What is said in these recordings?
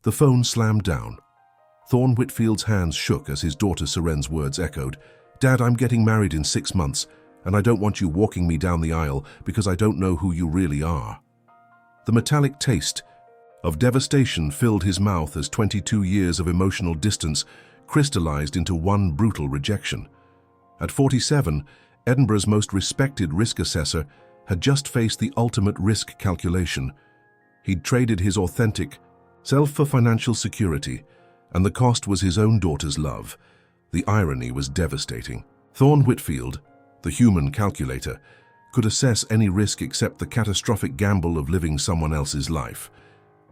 The phone slammed down. Thorne Whitfield's hands shook as his daughter Serene's words echoed. "Dad, I'm getting married in 6 months, and I don't want you walking me down the aisle because I don't know who you really are." The metallic taste of devastation filled his mouth as 22 years of emotional distance crystallized into one brutal rejection. At 47, Edinburgh's most respected risk assessor had just faced the ultimate risk calculation. He'd traded his authentic self for financial security, and the cost was his own daughter's love. The irony was devastating. Thorne Whitfield, the human calculator, could assess any risk except the catastrophic gamble of living someone else's life.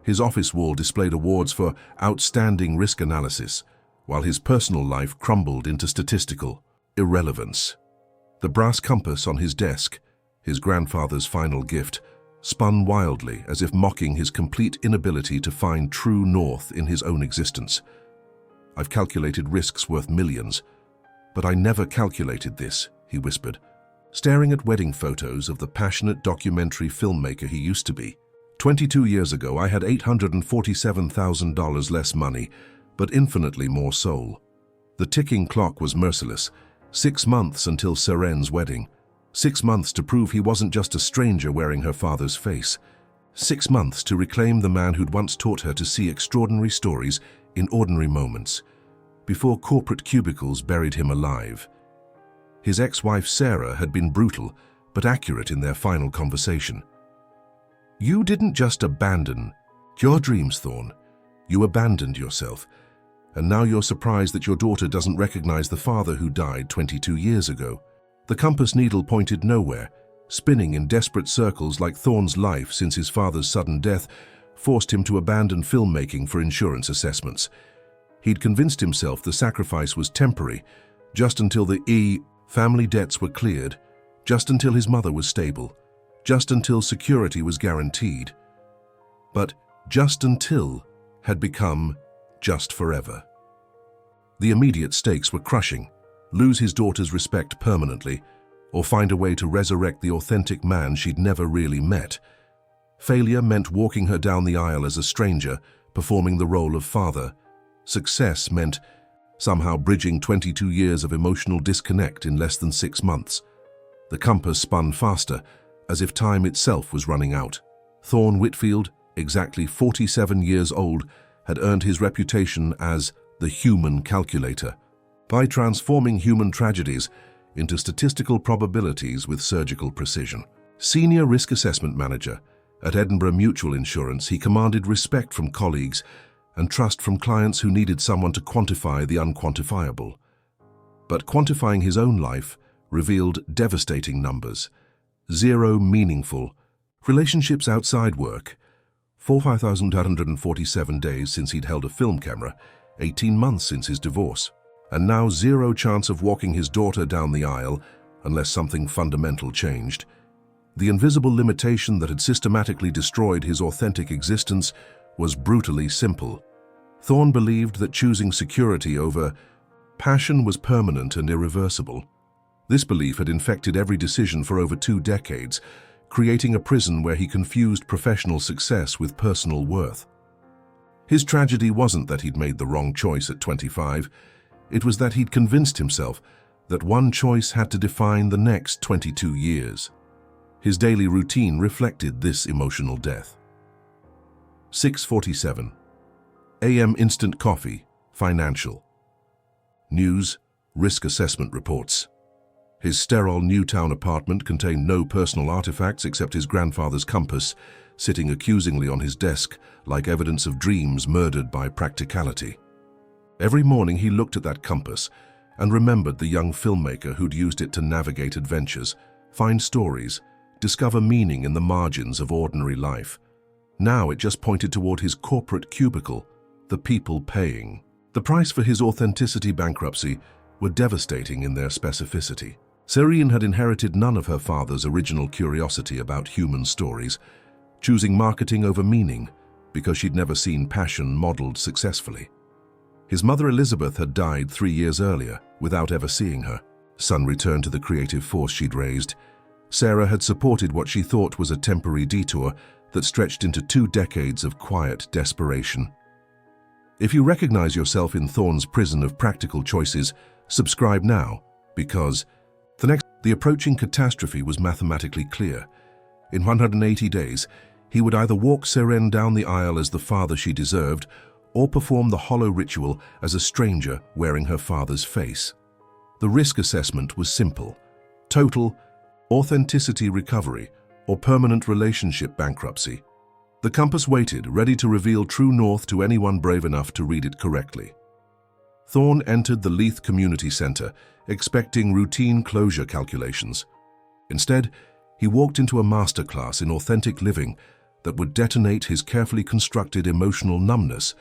His office wall displayed awards for outstanding risk analysis, while his personal life crumbled into statistical irrelevance. The brass compass on his desk, his grandfather's final gift, spun wildly as if mocking his complete inability to find true north in his own existence. "I've calculated risks worth millions, but I never calculated this," he whispered, staring at wedding photos of the passionate documentary filmmaker he used to be. 22 years ago, I had $847,000 less money, but infinitely more soul." The ticking clock was merciless. 6 months until Serene's wedding. 6 months to prove he wasn't just a stranger wearing her father's face. 6 months to reclaim the man who'd once taught her to see extraordinary stories in ordinary moments, before corporate cubicles buried him alive. His ex-wife Sarah had been brutal, but accurate in their final conversation. "You didn't just abandon your dreams, Thorne. You abandoned yourself. And now you're surprised that your daughter doesn't recognize the father who died 22 years ago." The compass needle pointed nowhere, spinning in desperate circles like Thorne's life since his father's sudden death forced him to abandon filmmaking for insurance assessments. He'd convinced himself the sacrifice was temporary, just until the family debts were cleared, just until his mother was stable, just until security was guaranteed. But just until had become just forever. The immediate stakes were crushing: lose his daughter's respect permanently, or find a way to resurrect the authentic man she'd never really met. Failure meant walking her down the aisle as a stranger, performing the role of father. Success meant somehow bridging 22 years of emotional disconnect in less than 6 months. The compass spun faster, as if time itself was running out. Thorne Whitfield, exactly 47 years old, had earned his reputation as the human calculator, by transforming human tragedies into statistical probabilities with surgical precision. Senior risk assessment manager at Edinburgh Mutual Insurance, he commanded respect from colleagues and trust from clients who needed someone to quantify the unquantifiable. But quantifying his own life revealed devastating numbers. 0 meaningful relationships outside work, 4,547 days since he'd held a film camera, 18 months since his divorce, and now 0 chance of walking his daughter down the aisle unless something fundamental changed. The invisible limitation that had systematically destroyed his authentic existence was brutally simple. Thorne believed that choosing security over passion was permanent and irreversible. This belief had infected every decision for over 2 decades, creating a prison where he confused professional success with personal worth. His tragedy wasn't that he'd made the wrong choice at 25. It was that he'd convinced himself that one choice had to define the next 22 years. His daily routine reflected this emotional death. 6:47 a.m. instant coffee, financial. News, risk assessment reports. His sterile Newtown apartment contained no personal artifacts except his grandfather's compass, sitting accusingly on his desk like evidence of dreams murdered by practicality. Every morning he looked at that compass and remembered the young filmmaker who'd used it to navigate adventures, find stories, discover meaning in the margins of ordinary life. Now it just pointed toward his corporate cubicle, the people paying. The price for his authenticity bankruptcy were devastating in their specificity. Serene had inherited none of her father's original curiosity about human stories, choosing marketing over meaning because she'd never seen passion modeled successfully. His mother Elizabeth had died 3 years earlier without ever seeing her. Son returned to the creative force she'd raised. Sarah had supported what she thought was a temporary detour that stretched into 2 decades of quiet desperation. If you recognize yourself in Thorne's prison of practical choices, subscribe now, because the approaching catastrophe was mathematically clear. In 180 days, he would either walk Seren down the aisle as the father she deserved, or perform the hollow ritual as a stranger wearing her father's face. The risk assessment was simple: total authenticity recovery or permanent relationship bankruptcy. The compass waited, ready to reveal true north to anyone brave enough to read it correctly. Thorne entered the Leith Community Centre, expecting routine closure calculations. Instead, he walked into a masterclass in authentic living that would detonate his carefully constructed emotional numbness.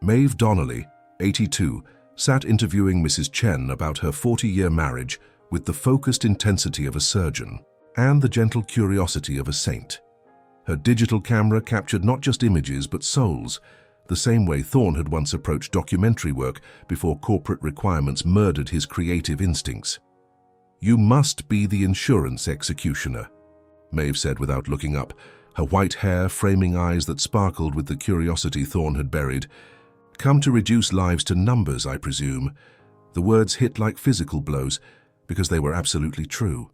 Maeve Donnelly, 82, sat interviewing Mrs. Chen about her 40-year marriage with the focused intensity of a surgeon and the gentle curiosity of a saint. Her digital camera captured not just images but souls, the same way Thorne had once approached documentary work before corporate requirements murdered his creative instincts. "You must be the insurance executioner," Maeve said without looking up, her white hair framing eyes that sparkled with the curiosity Thorne had buried. "Come to reduce lives to numbers, I presume." The words hit like physical blows, because they were absolutely true.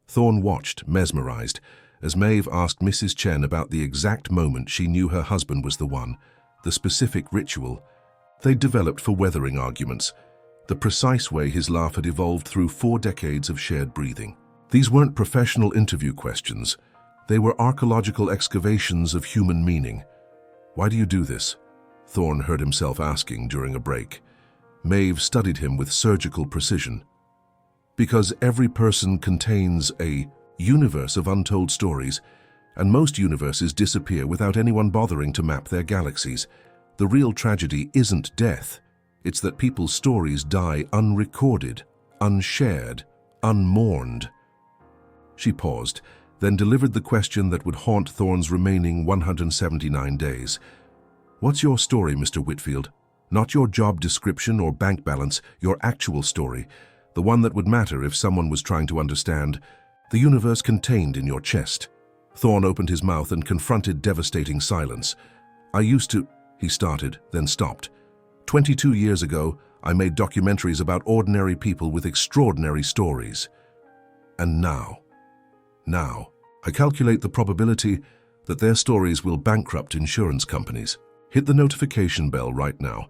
Thorne watched, mesmerized, as Maeve asked Mrs. Chen about the exact moment she knew her husband was the one, the specific ritual they'd developed for weathering arguments, the precise way his laugh had evolved through 4 decades of shared breathing. These weren't professional interview questions. They were archaeological excavations of human meaning. "Why do you do this?" Thorne heard himself asking during a break. Maeve studied him with surgical precision. "Because every person contains a universe of untold stories, and most universes disappear without anyone bothering to map their galaxies. The real tragedy isn't death. It's that people's stories die unrecorded, unshared, unmourned." She paused, then delivered the question that would haunt Thorne's remaining 179 days. "What's your story, Mr. Whitfield? Not your job description or bank balance, your actual story, the one that would matter if someone was trying to understand the universe contained in your chest." Thorne opened his mouth and confronted devastating silence. "I used to," he started, then stopped. 22 years ago, I made documentaries about ordinary people with extraordinary stories. And now, I calculate the probability that their stories will bankrupt insurance companies. Hit the notification bell right now,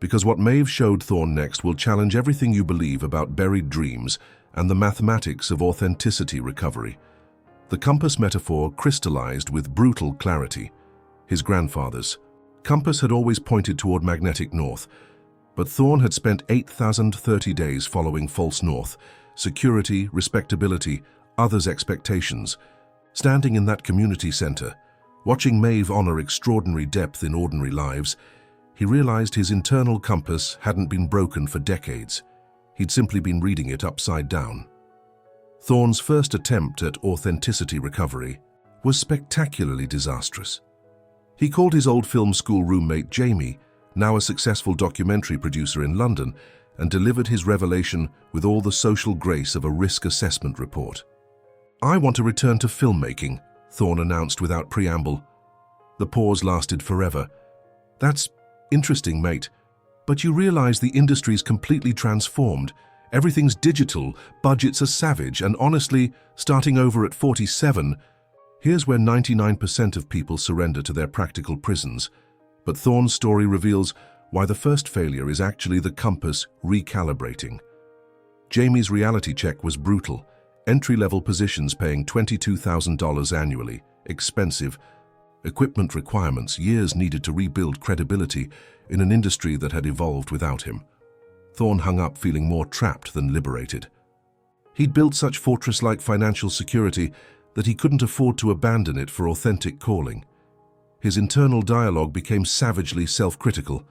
because what Maeve showed Thorne next will challenge everything you believe about buried dreams and the mathematics of authenticity recovery. The compass metaphor crystallized with brutal clarity. His grandfather's compass had always pointed toward magnetic north, but Thorne had spent 8,030 days following false north, security, respectability, others' expectations. Standing in that community center, watching Maeve honor extraordinary depth in ordinary lives, he realized his internal compass hadn't been broken for decades. He'd simply been reading it upside down. Thorne's first attempt at authenticity recovery was spectacularly disastrous. He called his old film school roommate Jamie, now a successful documentary producer in London, and delivered his revelation with all the social grace of a risk assessment report. "I want to return to filmmaking," Thorne announced without preamble. The pause lasted forever. "That's interesting, mate. But you realize the industry's completely transformed. Everything's digital, budgets are savage, and honestly, starting over at 47, here's where 99% of people surrender to their practical prisons." But Thorne's story reveals why the first failure is actually the compass recalibrating. Jamie's reality check was brutal. Entry-level positions paying $22,000 annually, expensive. Equipment requirements, years needed to rebuild credibility in an industry that had evolved without him. Thorne hung up feeling more trapped than liberated. He'd built such fortress-like financial security that he couldn't afford to abandon it for authentic calling. His internal dialogue became savagely self-critical.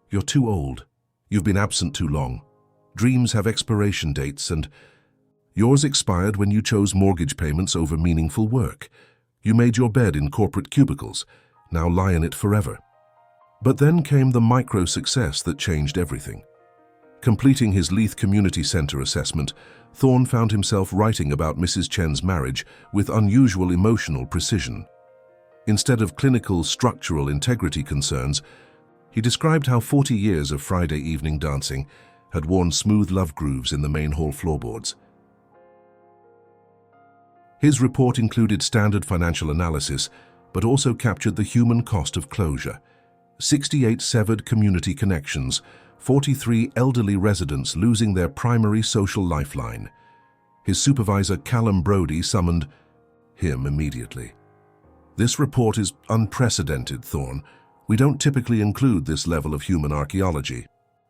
"You're too old. You've been absent too long. Dreams have expiration dates, and yours expired when you chose mortgage payments over meaningful work. You made your bed in corporate cubicles. Now lie in it forever." But then came the micro-success that changed everything. Completing his Leith Community Centre assessment, Thorne found himself writing about Mrs. Chen's marriage with unusual emotional precision. Instead of clinical, structural integrity concerns, He described how 40 years of Friday evening dancing had worn smooth love grooves in the main hall floorboards. His report included standard financial analysis, but also captured the human cost of closure. 68 severed community connections, 43 elderly residents losing their primary social lifeline. His supervisor, Callum Brodie, summoned him immediately. "This report is unprecedented, Thorne. We don't typically include this level of human archaeology.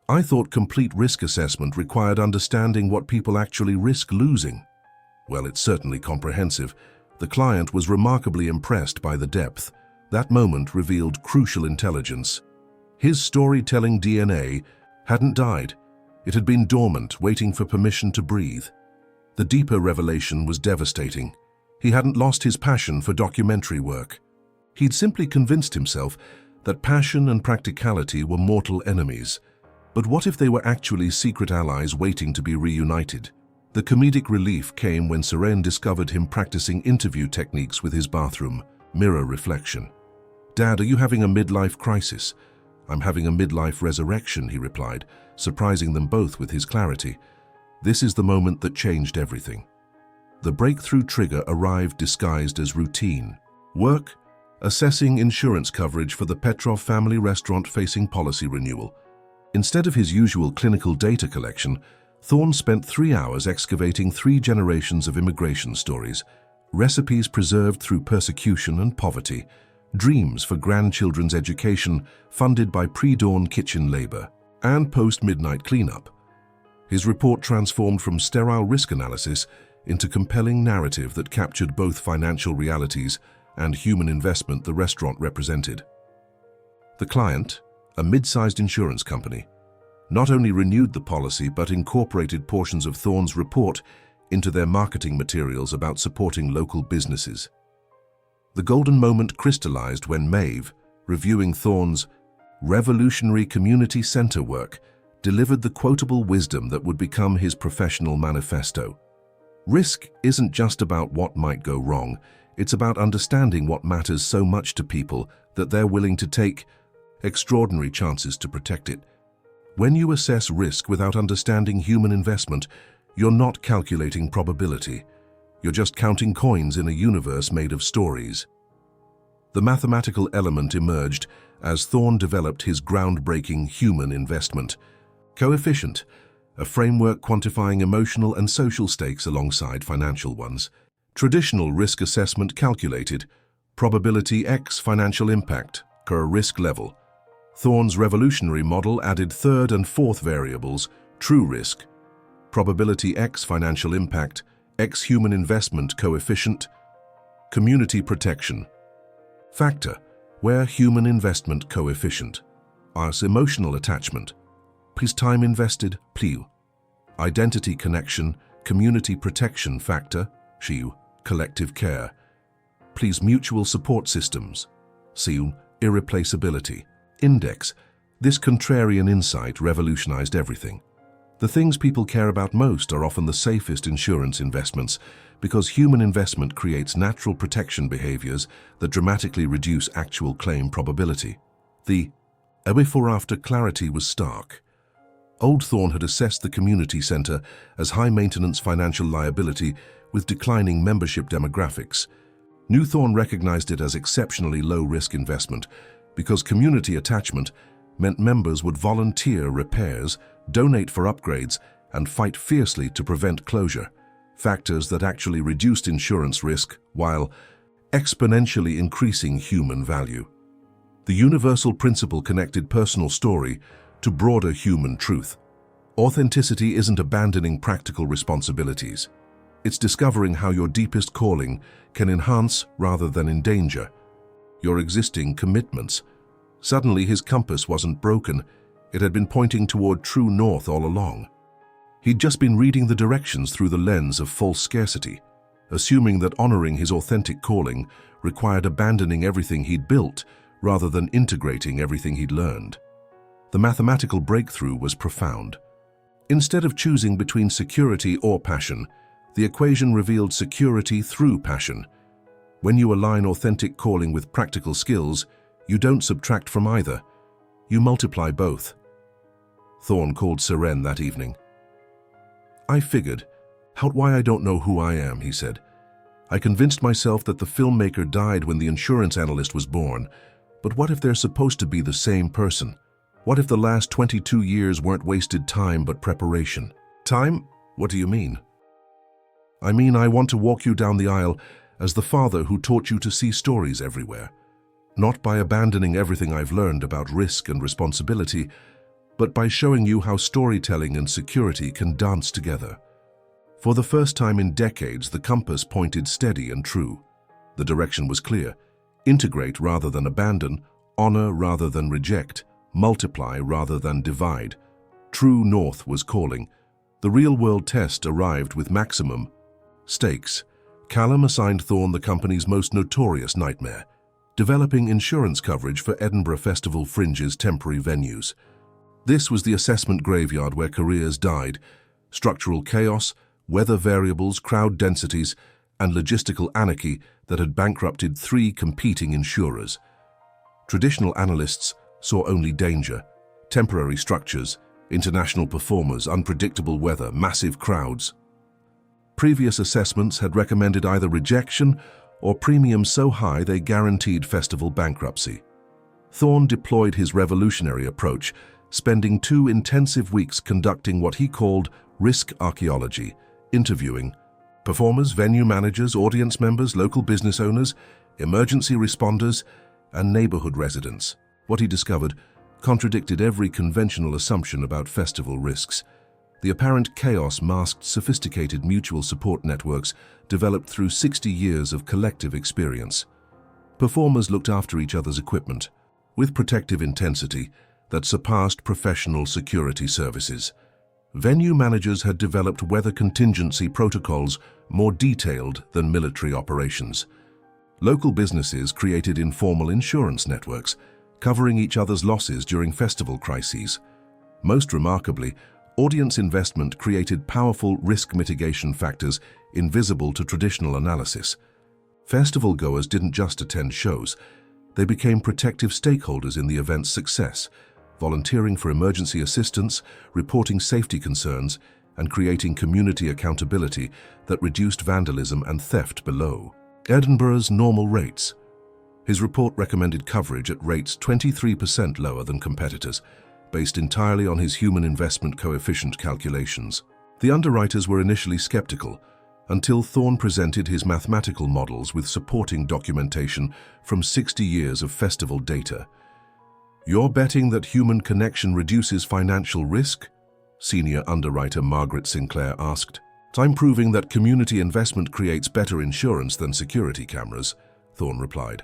I thought complete risk assessment required understanding what people actually risk losing." Well, it's certainly comprehensive. The client was remarkably impressed by the depth. That moment revealed crucial intelligence. His storytelling DNA hadn't died. It had been dormant, waiting for permission to breathe. The deeper revelation was devastating. He hadn't lost his passion for documentary work. He'd simply convinced himself that passion and practicality were mortal enemies. But what if they were actually secret allies waiting to be reunited? The comedic relief came when Seren discovered him practicing interview techniques with his bathroom mirror reflection. "Dad, are you having a midlife crisis?" "I'm having a midlife resurrection," he replied, surprising them both with his clarity. This is the moment that changed everything. The breakthrough trigger arrived disguised as routine. Work, assessing insurance coverage for the Petrov family restaurant facing policy renewal. Instead of his usual clinical data collection, Thorne spent 3 hours excavating 3 generations of immigration stories, recipes preserved through persecution and poverty, dreams for grandchildren's education funded by pre-dawn kitchen labor, and post-midnight cleanup. His report transformed from sterile risk analysis into compelling narrative that captured both financial realities and human investment the restaurant represented. The client, a mid-sized insurance company, not only renewed the policy but incorporated portions of Thorne's report into their marketing materials about supporting local businesses. The golden moment crystallized when Maeve, reviewing Thorne's revolutionary community center work, delivered the quotable wisdom that would become his professional manifesto. Risk isn't just about what might go wrong, it's about understanding what matters so much to people that they're willing to take extraordinary chances to protect it. When you assess risk without understanding human investment, you're not calculating probability. You're just counting coins in a universe made of stories. The mathematical element emerged as Thorne developed his groundbreaking human investment coefficient, a framework quantifying emotional and social stakes alongside financial ones. Traditional risk assessment calculated probability X financial impact per risk level. Thorne's revolutionary model added third and fourth variables, true risk, probability X financial impact, X human investment coefficient, community protection, factor, where human investment coefficient, as emotional attachment, please time invested, pliu, identity connection, community protection factor, shiu, collective care, please mutual support systems, siu, irreplaceability, index. This contrarian insight revolutionized everything. The things people care about most are often the safest insurance investments because human investment creates natural protection behaviors that dramatically reduce actual claim probability. The before-after clarity was stark. Old Thorne had assessed the community center as high-maintenance financial liability with declining membership demographics. New Thorne recognized it as exceptionally low-risk investment because community attachment meant members would volunteer repairs, donate for upgrades, and fight fiercely to prevent closure, factors that actually reduced insurance risk while exponentially increasing human value. The universal principle connected personal story to broader human truth. Authenticity isn't abandoning practical responsibilities. It's discovering how your deepest calling can enhance rather than endanger your existing commitments. Suddenly his compass wasn't broken. It had been pointing toward true north all along. He'd just been reading the directions through the lens of false scarcity, assuming that honoring his authentic calling required abandoning everything he'd built rather than integrating everything he'd learned. The mathematical breakthrough was profound. Instead of choosing between security or passion, the equation revealed security through passion. When you align authentic calling with practical skills, you don't subtract from either. You multiply both. Thorne called Seren that evening. I figured. Why I don't know who I am, he said. I convinced myself that the filmmaker died when the insurance analyst was born. But what if they're supposed to be the same person? What if the last 22 years weren't wasted time but preparation? Time? What do you mean? I mean, I want to walk you down the aisle as the father who taught you to see stories everywhere. Not by abandoning everything I've learned about risk and responsibility, but by showing you how storytelling and security can dance together. For the first time in decades, the compass pointed steady and true. The direction was clear. Integrate rather than abandon, honor rather than reject, multiply rather than divide. True north was calling. The real-world test arrived with maximum stakes. Callum assigned Thorne the company's most notorious nightmare, developing insurance coverage for Edinburgh Festival Fringe's temporary venues. This was the assessment graveyard where careers died. Structural chaos, weather variables, crowd densities, and logistical anarchy that had bankrupted 3 competing insurers. Traditional analysts saw only danger, temporary structures, international performers, unpredictable weather, massive crowds. Previous assessments had recommended either rejection or premiums so high they guaranteed festival bankruptcy. Thorne deployed his revolutionary approach, spending 2 intensive weeks conducting what he called risk archaeology, interviewing performers, venue managers, audience members, local business owners, emergency responders, and neighborhood residents. What he discovered contradicted every conventional assumption about festival risks. The apparent chaos masked sophisticated mutual support networks developed through 60 years of collective experience. Performers looked after each other's equipment, with protective intensity that surpassed professional security services. Venue managers had developed weather contingency protocols more detailed than military operations. Local businesses created informal insurance networks, covering each other's losses during festival crises. Most remarkably, audience investment created powerful risk mitigation factors invisible to traditional analysis. Festival goers didn't just attend shows. They became protective stakeholders in the event's success, volunteering for emergency assistance, reporting safety concerns, and creating community accountability that reduced vandalism and theft below Edinburgh's normal rates. His report recommended coverage at rates 23% lower than competitors, based entirely on his human investment coefficient calculations. The underwriters were initially skeptical, until Thorne presented his mathematical models with supporting documentation from 60 years of festival data. You're betting that human connection reduces financial risk? Senior underwriter Margaret Sinclair asked. I'm proving that community investment creates better insurance than security cameras, Thorne replied.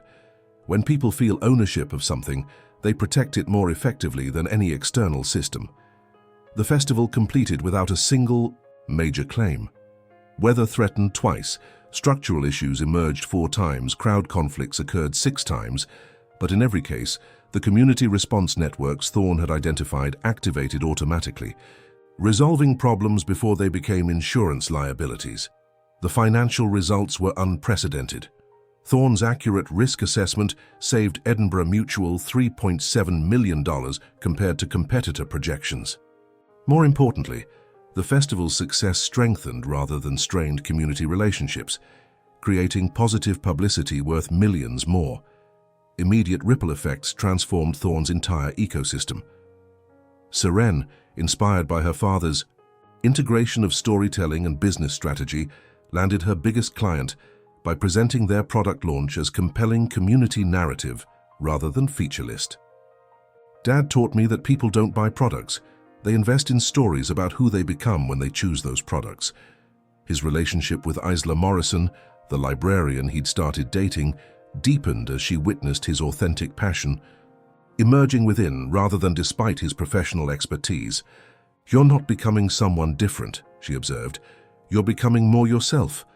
When people feel ownership of something, they protect it more effectively than any external system. The festival completed without a single major claim. Weather threatened twice, structural issues emerged 4 times, crowd conflicts occurred 6 times, but in every case, the community response networks Thorne had identified activated automatically, resolving problems before they became insurance liabilities. The financial results were unprecedented. Thorne's accurate risk assessment saved Edinburgh Mutual $3.7 million compared to competitor projections. More importantly, the festival's success strengthened rather than strained community relationships, creating positive publicity worth millions more. Immediate ripple effects transformed Thorne's entire ecosystem. Seren, inspired by her father's integration of storytelling and business strategy, landed her biggest client by presenting their product launch as compelling community narrative rather than feature list. Dad taught me that people don't buy products. They invest in stories about who they become when they choose those products. His relationship with Isla Morrison, the librarian he'd started dating, deepened as she witnessed his authentic passion, emerging within rather than despite his professional expertise. You're not becoming someone different, she observed. You're becoming more yourself.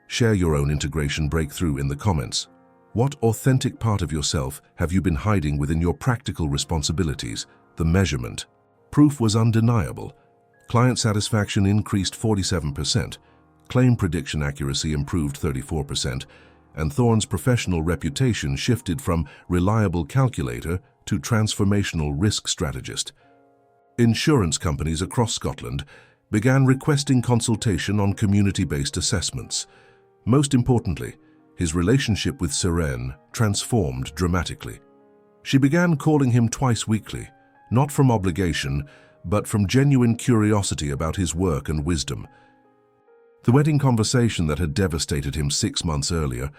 Share your own integration breakthrough in the comments. What authentic part of yourself have you been hiding within your practical responsibilities? The measurement. Proof was undeniable. Client satisfaction increased 47%, claim prediction accuracy improved 34%, and Thorne's professional reputation shifted from reliable calculator to transformational risk strategist. Insurance companies across Scotland began requesting consultation on community-based assessments. Most importantly, his relationship with Seren transformed dramatically. She began calling him twice weekly, not from obligation, but from genuine curiosity about his work and wisdom. The wedding conversation that had devastated him 6 months earlier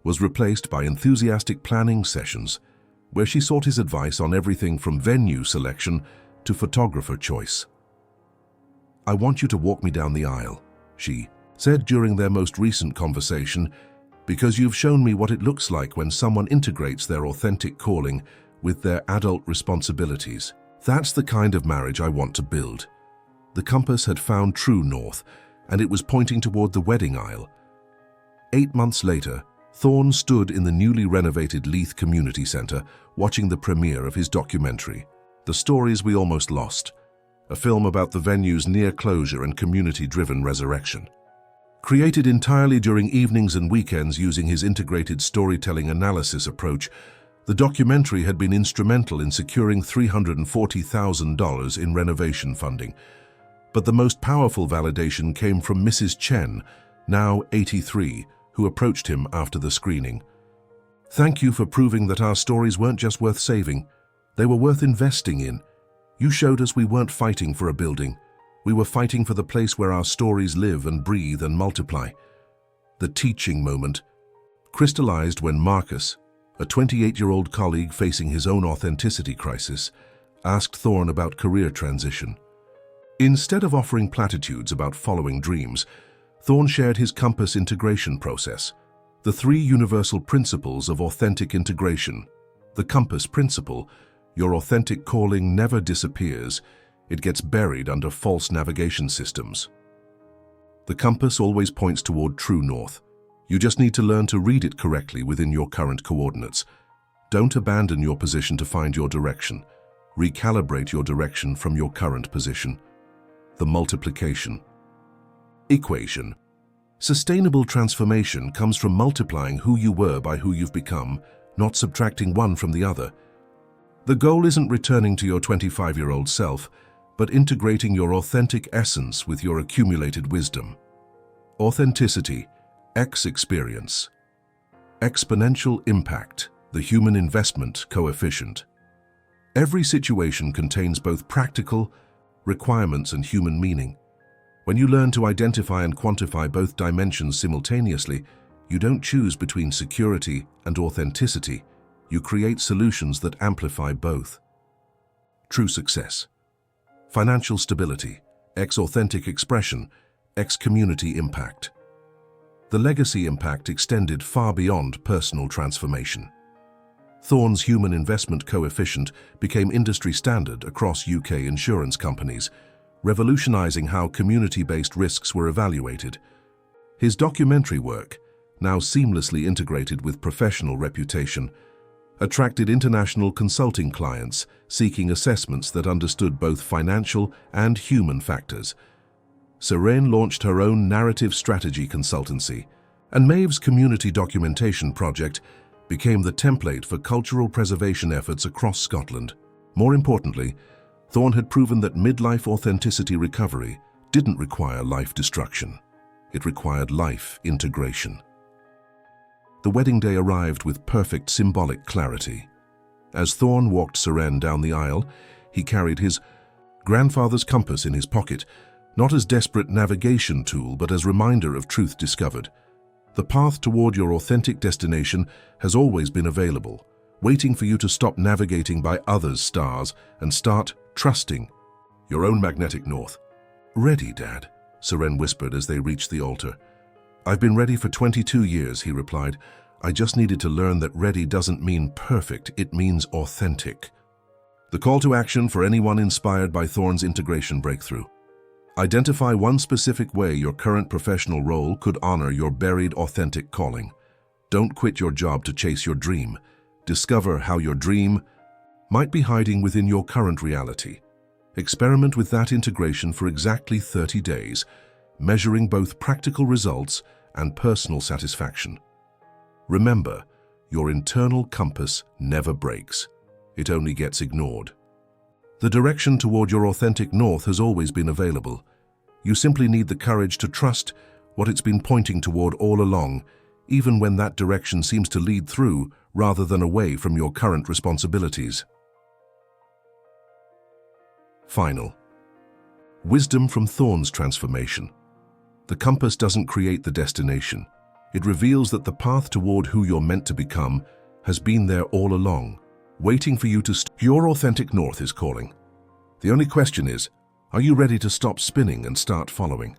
was replaced by enthusiastic planning sessions, where she sought his advice on everything from venue selection to photographer choice. "I want you to walk me down the aisle," she said during their most recent conversation, "because you've shown me what it looks like when someone integrates their authentic calling with their adult responsibilities. That's the kind of marriage I want to build." The compass had found true north, and it was pointing toward the wedding aisle. 8 months later, Thorne stood in the newly renovated Leith Community Centre watching the premiere of his documentary, The Stories We Almost Lost, a film about the venue's near closure and community-driven resurrection. Created entirely during evenings and weekends using his integrated storytelling analysis approach, the documentary had been instrumental in securing $340,000 in renovation funding. But the most powerful validation came from Mrs. Chen, now 83, who approached him after the screening. "Thank you for proving that our stories weren't just worth saving. They were worth investing in. You showed us we weren't fighting for a building. We were fighting for the place where our stories live and breathe and multiply." The teaching moment crystallized when Marcus, a 28-year-old colleague facing his own authenticity crisis, asked Thorne about career transition. Instead of offering platitudes about following dreams, Thorne shared his compass integration process, the 3 universal principles of authentic integration. The compass principle: your authentic calling never disappears, it gets buried under false navigation systems. The compass always points toward true north. You just need to learn to read it correctly within your current coordinates. Don't abandon your position to find your direction. Recalibrate your direction from your current position. The multiplication equation. Sustainable transformation comes from multiplying who you were by who you've become, not subtracting one from the other. The goal isn't returning to your 25-year-old self, but integrating your authentic essence with your accumulated wisdom. Authenticity, X experience. Exponential impact, the human investment coefficient. Every situation contains both practical requirements and human meaning. When you learn to identify and quantify both dimensions simultaneously, you don't choose between security and authenticity. You create solutions that amplify both. True success. Financial stability, X authentic expression, X community impact. The legacy impact extended far beyond personal transformation. Thorne's human investment coefficient became industry standard across UK insurance companies, revolutionizing how community-based risks were evaluated. His documentary work, now seamlessly integrated with professional reputation, attracted international consulting clients seeking assessments that understood both financial and human factors. Seren launched her own narrative strategy consultancy, and Maeve's community documentation project became the template for cultural preservation efforts across Scotland. More importantly, Thorne had proven that midlife authenticity recovery didn't require life destruction. It required life integration. The wedding day arrived with perfect symbolic clarity. As Thorne walked Seren down the aisle, he carried his grandfather's compass in his pocket, not as desperate navigation tool, but as reminder of truth discovered. The path toward your authentic destination has always been available, waiting for you to stop navigating by others' stars and start trusting your own magnetic north. "Ready, Dad," Seren whispered as they reached the altar. "I've been ready for 22 years, he replied. "I just needed to learn that ready doesn't mean perfect, it means authentic." The call to action for anyone inspired by Thorne's integration breakthrough. Identify one specific way your current professional role could honor your buried authentic calling. Don't quit your job to chase your dream. Discover how your dream might be hiding within your current reality. Experiment with that integration for exactly 30 days, measuring both practical results and personal satisfaction. Remember, your internal compass never breaks. it only gets ignored. The direction toward your authentic north has always been available. You simply need the courage to trust what it's been pointing toward all along, even when that direction seems to lead through rather than away from your current responsibilities. Final. Wisdom from Thorne's transformation. The compass doesn't create the destination. It reveals that the path toward who you're meant to become has been there all along, waiting for you to Your authentic north is calling. The only question is, are you ready to stop spinning and start following?